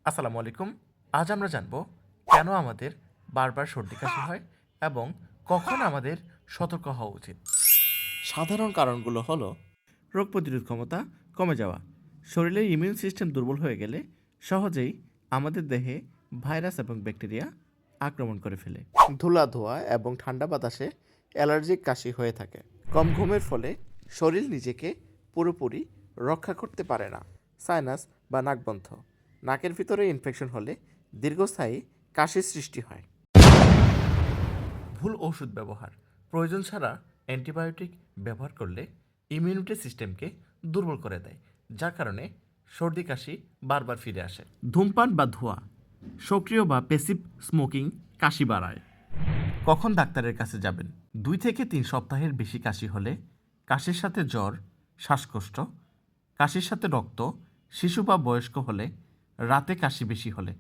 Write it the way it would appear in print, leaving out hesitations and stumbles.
আসসালামু আলাইকুম। আজ আমরা জানব কেন আমাদের বারবার সর্দি কাশি হয় এবং কখন আমাদের সতর্ক হওয়া উচিত। সাধারণ কারণগুলো হলো রোগ প্রতিরোধ ক্ষমতা কমে যাওয়া, শরীরের ইমিউন সিস্টেম দুর্বল হয়ে গেলে সহজেই আমাদের দেহে ভাইরাস এবং ব্যাকটেরিয়া আক্রমণ করে ফেলে। ধুলা ধোয়া এবং ঠান্ডা বাতাসে অ্যালার্জিক কাশি হয়ে থাকে। কম ঘুমের ফলে শরীর নিজেকে পুরোপুরি রক্ষা করতে পারে না। সাইনাস বা নাকবন্ধ, নাকের ভিতরে ইনফেকশন হলে দীর্ঘস্থায়ী কাশির সৃষ্টি হয়। ভুল ওষুধ ব্যবহার, প্রয়োজন ছাড়া অ্যান্টিবায়োটিক ব্যবহার করলে ইমিউনিটি সিস্টেমকে দুর্বল করে দেয়, যার কারণে সর্দি কাশি বারবার ফিরে আসে। ধূমপান বা ধোঁয়া, সক্রিয় বা প্যাসিভ স্মোকিং কাশি বাড়ায়। কখন ডাক্তারের কাছে যাবেন? 2 থেকে 3 সপ্তাহের বেশি কাশি হলে, কাশির সাথে জ্বর, শ্বাসকষ্ট, কাশির সাথে রক্ত, শিশু বা বয়স্ক হলে, রাতে কাশি বেশি হলে।